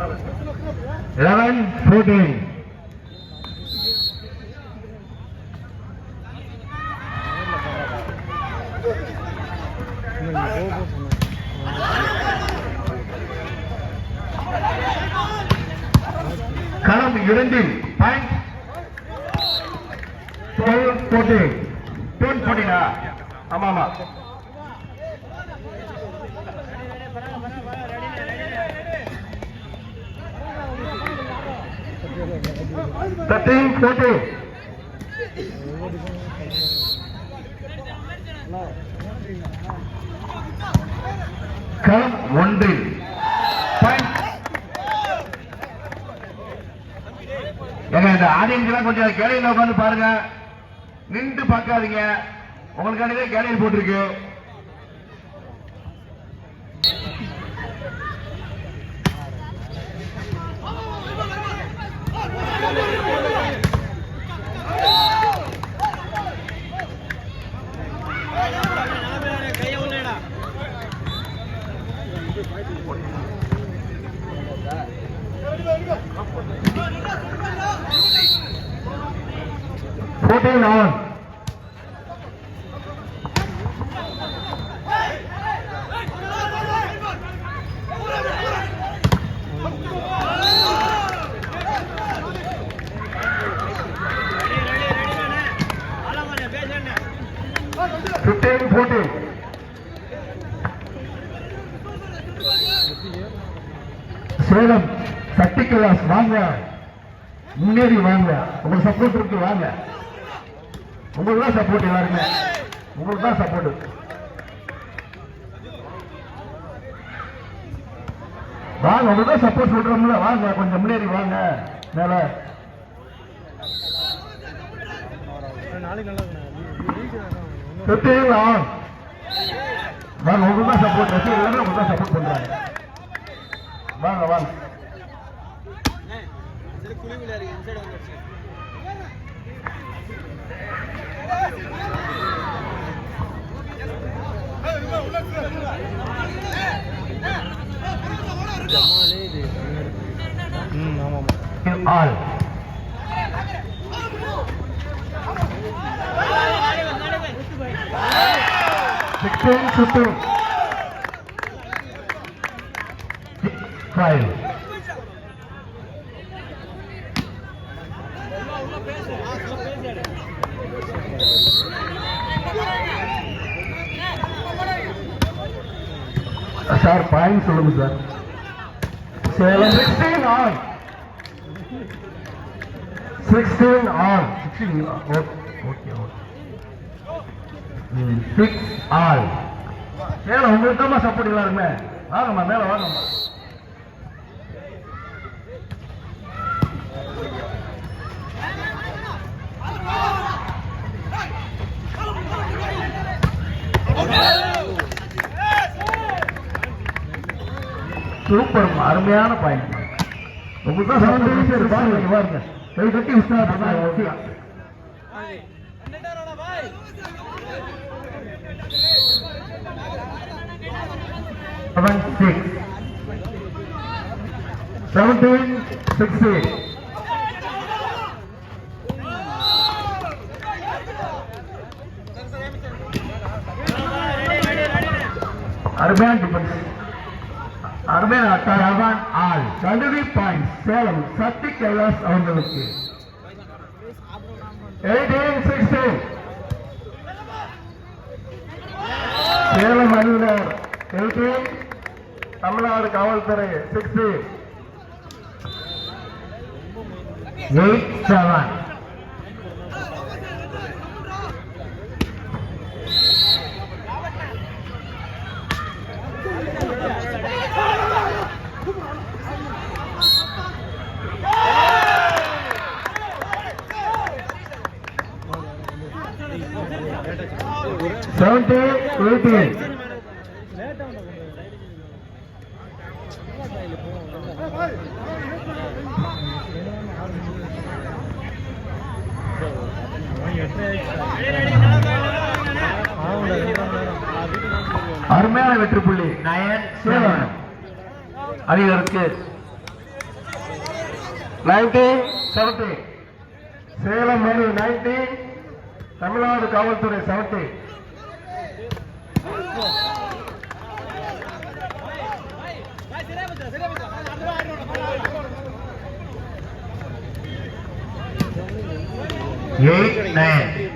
11-14. களம் 2 பாயிண்ட் 12-14. ஆமா ஆமா 13-14. களம் 1 பாயிண்ட். இந்த ஆடியன்ஸ் கொஞ்சம் கேளையில உட்காந்து பாருங்க, நின்று பார்க்காதீங்க. உங்களுக்கானதே கேளையில் போட்டிருக்கு. சேலம் சக்தி கைலாஸ் வாங்க, முன்னேறி வாங்க. உங்களுக்கு சப்போர்ட் இருக்கு, வாங்க. உங்களுக்கு தான் சப்போர்ட், எல்லாருமே உங்களுக்கு தான் சப்போர்ட். வாங்க, உங்களுக்கு தான் சப்போர்ட் சொல்றோம்ல, வாங்க கொஞ்சம் முன்னேறி வாங்க. மேல வாங்க, உங்களுக்கு தான் சப்போர்ட். எல்லாமே உங்களுக்கு தான் சப்போர்ட் பண்றாங்க. வாங்க வாங்க. ஆல் 16-15. சார் பாயிண்ட் சொல்லுங்க sir. 16 all 16 all 16. Okay okay 6 all. மேல உங்களுக்கு தான் சப்போர்ட் எல்லாருமே. வாங்கம்மா, மேல வாங்கம்மா. சூப்பர், அருமையான பாயிண்ட். உங்களுக்கு தான் சப்போர்ட் பாருங்க. கை கட்டி உற்சாகப்படுறாங்க. ஓகே 17-16. அருமையான டிஃபென்ஸ், அருமையான அட்டாக். ஆல் 20 பாயிண்ட்ஸ் சேலம் சக்தி கைலாஸ் அவர்களுக்கு. 18-16. சேலம் அணியினர் 18, தமிழ்நாடு காவல்துறை 6. 8-7. அருமையான வெற்றி புள்ளி 9-7 அணியினருக்கு. 1970. சேலம் மணி 90. தமிழ்நாடு காவல்துறை 70. Eight, 9.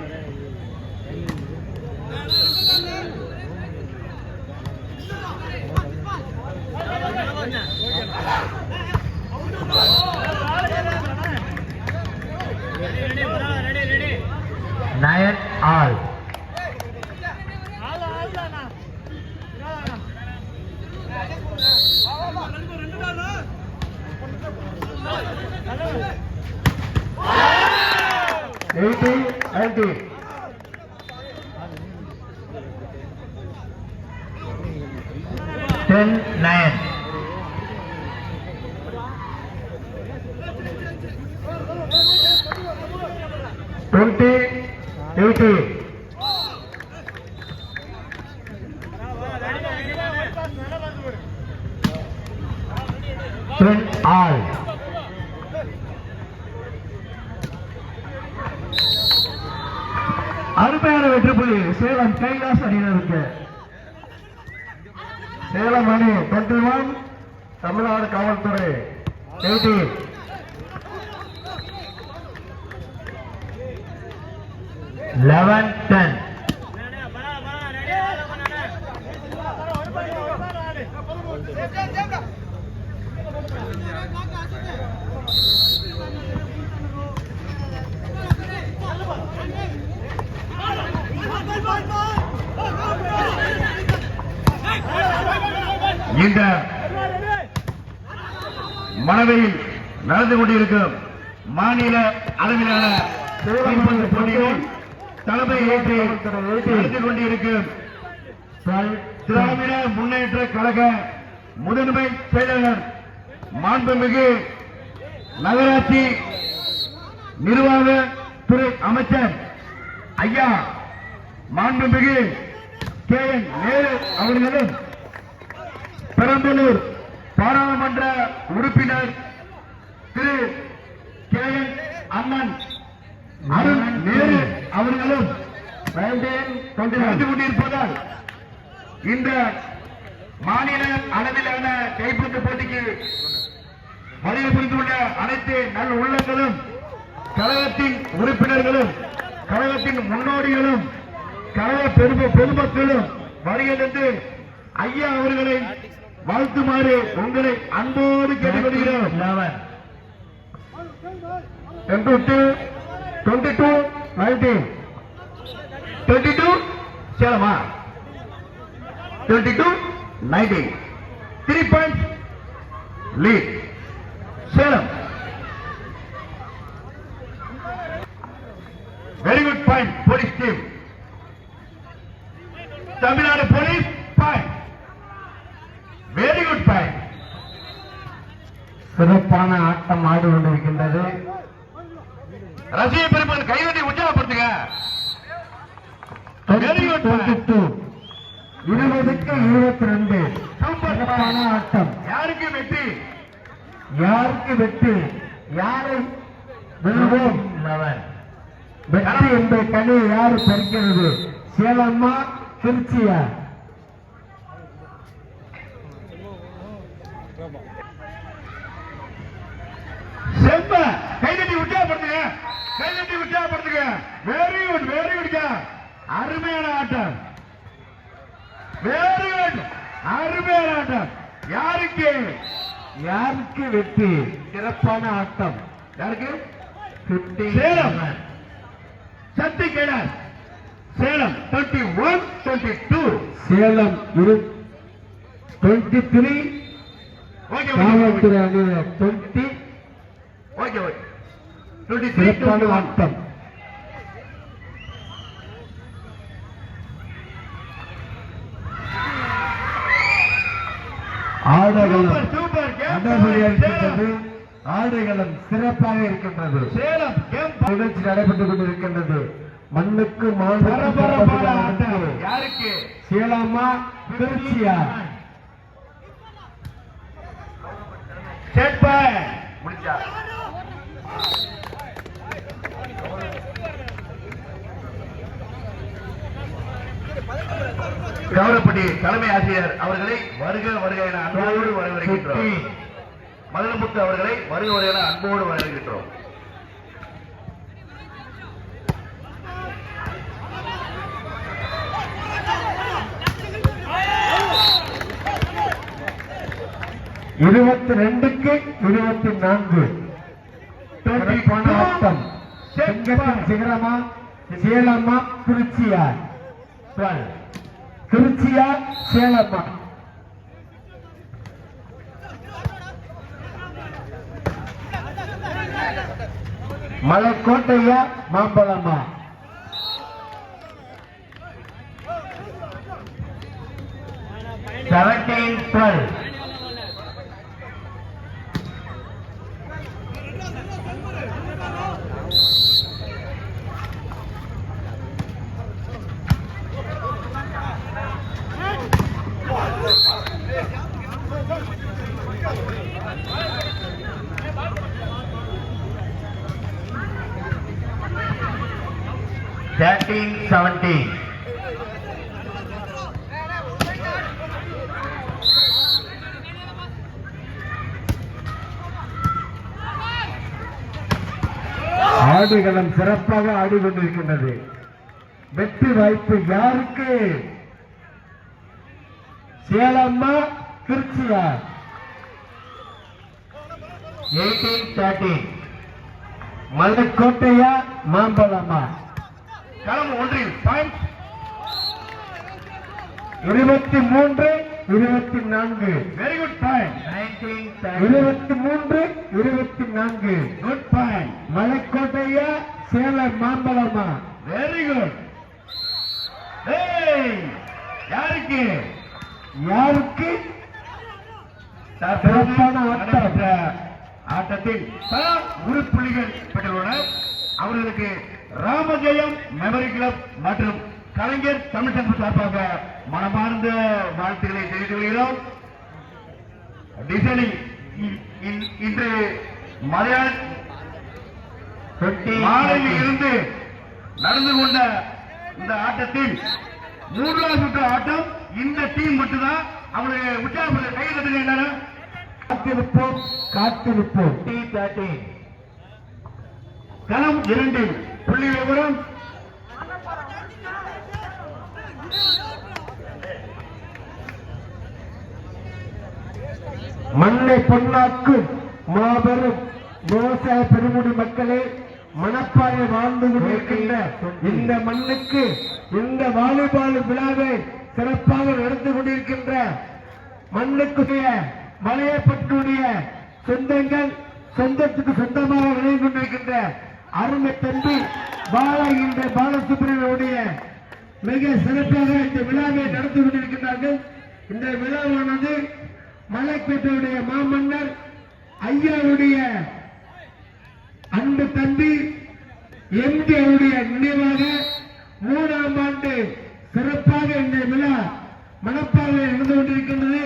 Nine all. Eighty, 90. Ten, 9. Twenty, 80. 10 all. அருமையான வெற்றி புள்ளி சேலம் கைலாஸ் அணியினருக்கு. சேலம் அணி 21, தமிழ்நாடு காவல்துறை 18. Eleven, 10. இந்த மனதையில் நடந்து கொண்டிருக்கும் மாநில அளவிலான போட்டியில் தலைமை ஏற்று நடந்து கொண்டிருக்கும் திராவிட முன்னேற்ற கழக முதன்மை செயலாளர் மாண்புமிகு நகராட்சி நிர்வாக துறை அமைச்சர் ஐயா மாண்புமிகு KN நேரு அவர்களும் பெரம்பலூர் பாராளுமன்ற உறுப்பினர் திரு KN அண்ணன் அருண் நேரு அவர்களும் நடந்து கொண்டிருப்பதால் இந்த மாநில அளவிலான கைப்பந்து போட்டிக்கு வருகை புரிந்துள்ள அனைத்து நல் உள்ளங்களும் கழகத்தின் உறுப்பினர்களும் கழகத்தின் முன்னோடிகளும் கழக பொதுமக்களும் வருகிறது ஐயா அவர்களை வாழ்த்துமாறு உங்களை அன்போடு கேட்டுக்கொள்கிறோம். 22, 19. 22 சேலமா 22, 19. 3 points lead Salem. Very good point police team. Tamil Nadu police point. Very good point. சிறப்பான ஆட்டம் ஆடி கொண்டிருக்கின்றது. ரசிக பெருமக்கள் கைவட்டி உற்சாகப்படுத்துங்க. 22, 20க்கு 22. சிறப்பான ஆட்டம். யாருக்கு வெற்றி? யாருக்கு வெற்றி? யாரை வெல்வோம்? வெற்றி என்ற கனி யாரு பறிக்கிறது? சேலம்மா திருச்சியா? செம்ம கைதட்டி உற்சாகப்படுத்துங்க. கைதட்டி உற்சாகப்படுத்துங்க. Very good, very good. அருமையான ஆட்டம். வெரி குட், அருமையான ஆட்டம். யாருக்கு? யாருக்கு வெற்றி? சிறப்பான ஆட்டம். யாருக்கு? சேலம் சக்தி கேடர். சேலம் 21, 22. சேலம் 23. காவல்துறை அணியினர் 20. Okay okay. 23 ஆட்டம். ஆடுகளம் சிறப்பாக இருக்கின்றது. சேலம் நிகழ்ச்சி நடைபெற்றுக் கொண்டிருக்கின்றது. மண்ணுக்கு யாருக்கு? சேலமா திருச்சியா? முடிச்சா கவரப்பட்டி தலைமை ஆசிரியர் அவர்களை வருக வருக என அன்போடு வரவேற்கின்றோம். மதுரமுத்து அவர்களை வருக வருக என அன்போடு வரவேற்கின்றோம். இருபத்தி 24 ஆட்டம். செங்கத்தின் சிகரமா சேலம்மா திருச்சியா? திருச்சியா சேலம்மா? மலைக்கோட்டையா மாம்பழமா? செவன்டீன் 12. Thirteen 17. ஆடுகளம் சிறப்பாக ஆடிக்கொண்டிருக்கின்றது. வெற்றி வாய்ப்பு யாருக்கு? சேலம்மா திருச்சியா? 18-13. மலைக்கோட்டையா மாம்பழமா? களம் ஒன்றில் point 23-24. Very good point. 23-24 good point. மலைக்கோட்டையா சேலம் மாம்பழமா? Very good. யாருக்கு? யாருக்கு? சிறப்பான ஆட்டத்தில் பல உறுப்புள்ளிகள் பெற்றுள்ளனர். அவர்களுக்கு ராமஜெயம் மெமரி கிளப் மற்றும் கலைஞர் தமிழ் சங்கம் சார்பாக மனமார்ந்த வாழ்த்துக்களை தெரிவித்துக் கொள்கிறோம். டிசைனிங் இன்று மாலையில் இருந்து நடந்து கொண்ட இந்த ஆட்டத்தில் 3வது சுற்று ஆட்டம் இந்த டீம் மட்டும்தான். அவங்களுடைய உற்சாகப்படுத்த கை தட்டுங்க எல்லாரும். காத்திருப்போம் காத்திருப்போம். T13 களம் 2 புள்ளி விவரம் மண்ணை பொன்னாக்கும் மாபெரும் விவசாய பெருமுடி மக்களே, மணப்பாறை வாழ்ந்து கொண்டிருக்கின்ற இந்த மண்ணுக்கு இந்த வாலிபால் விழாவை சிறப்பாக நடந்து கொண்டிருக்கின்ற மண்ணுக்குரிய மலையப்பட்டுடைய சொந்தங்கள், சொந்தத்துக்கு சொந்தமாக விளைந்து கொண்டிருக்கின்ற அருமை தம்பி பாலகின்ற பாலசுப்ரமணியனுடைய மிக சிறப்பாக இந்த விழாவை நடந்து கொண்டிருக்கின்றார்கள். இந்த விழாவானது மலைக்கோட்டையுடைய மாமன்னர் ஐயாவுடைய அன்பு தம்பி எம்ஜிஆருடைய நினைவாக 3ஆம் ஆண்டு சிறப்பாக இந்த விழா மணப்பாறையில் நடந்து கொண்டிருக்கின்றது.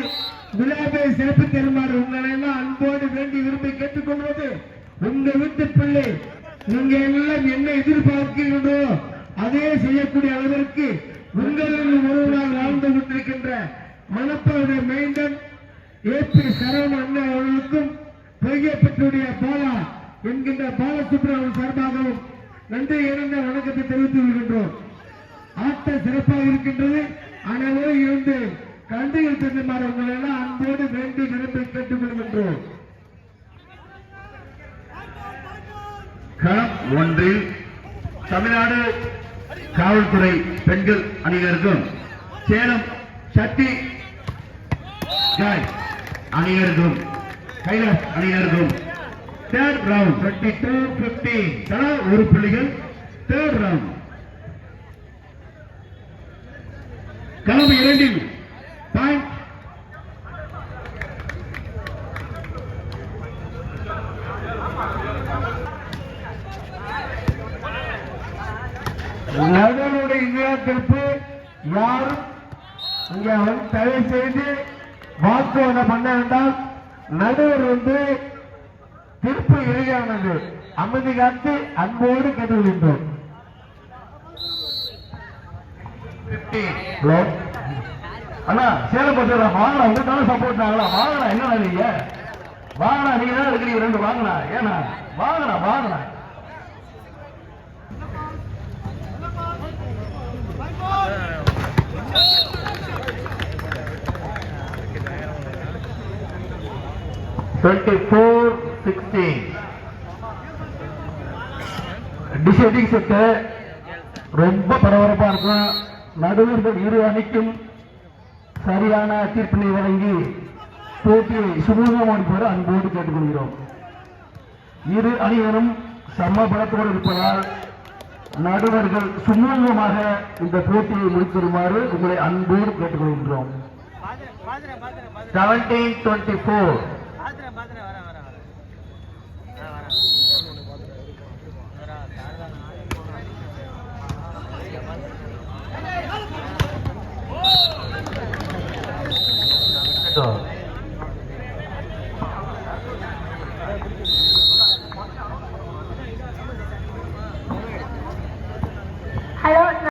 விழாவை சிறப்பு தருமாறு உங்களை எல்லாம் அன்போடு வேண்டி விரும்பி கேட்டுக்கொள்வது, உங்க வீட்டு பிள்ளை நீங்க எல்லாம் என்ன எதிர்பார்க்கிறீர்களோ அதே செய்யக்கூடிய அளவிற்கு உங்களில் ஒருவரால் வாழ்ந்து கொண்டிருக்கின்ற மணப்பாறையுடைய மைந்தன் ஏபி சரவண அண்ணா அவர்களுக்கும் பொய்யப்பட்டுடைய பாலா என்கின்ற பாலசுப்ரமணியன் சார்பாகவும் நன்றி இணைந்த வணக்கத்தை தெரிவித்துக் கொள்கின்றோம். ஆட்டம் சிறப்பாக இருக்கின்றது. அனைவரும் இருந்து கண்டுகள் சென்றுமாறு உங்களை எல்லாம் அன்போடு வேண்டி விரும்பி கேட்டுக் கொள்கின்றோம். களம் 1 தமிழ்நாடு காவல்துறை பெண்கள் அணியினருக்கும் சேலம் சக்தி அணியினருக்கும் கைலாஷ் அணியினருக்கும் 3rd round 22-15 தலா 1 புள்ளிகள். 3rd round களம் 2 பாயிண்ட் நடுவருடைய இந்தியாவிற்கு யாரும் இங்க தயவு செய்து வாக்குவாதம் பண்ண வேண்டாம். நடுவர் தீர்ப்பு இறுதியானது. அமைதி காத்து அன்போடு கேட்டுக்கொள்கின்றோம். அண்ணா சேலம் பத்து வாங்கண்ணா, உங்களுக்கான சப்போர்ட் நாங்களா வாங்கண்ணா. என்னண்ணா நீங்க வாங்கண்ணா, நீங்க தான் இருக்கிறீங்க ரெண்டு வாங்கண்ணா. ஏண்ணா வாங்கண்ணா வாங்கண்ணா. டிசைடிங் செட்டு ரொம்ப பரபரப்பா இருக்கும். நடுவர்கள் இரு அணிக்கும் சரியான தீர்ப்பினை வழங்கி போட்டியை சுமூகமாக முடிப்பது அன்போடு கேட்டுக்கொள்கிறோம். இரு அணியினரும் சம பலத்தோடு இருப்பதால் நடுவர்கள் சுமூகமாக இந்த போட்டியை முடித்திருமாறு உங்களை அன்போடு கேட்டுக்கொள்கின்றோம். 17-24. So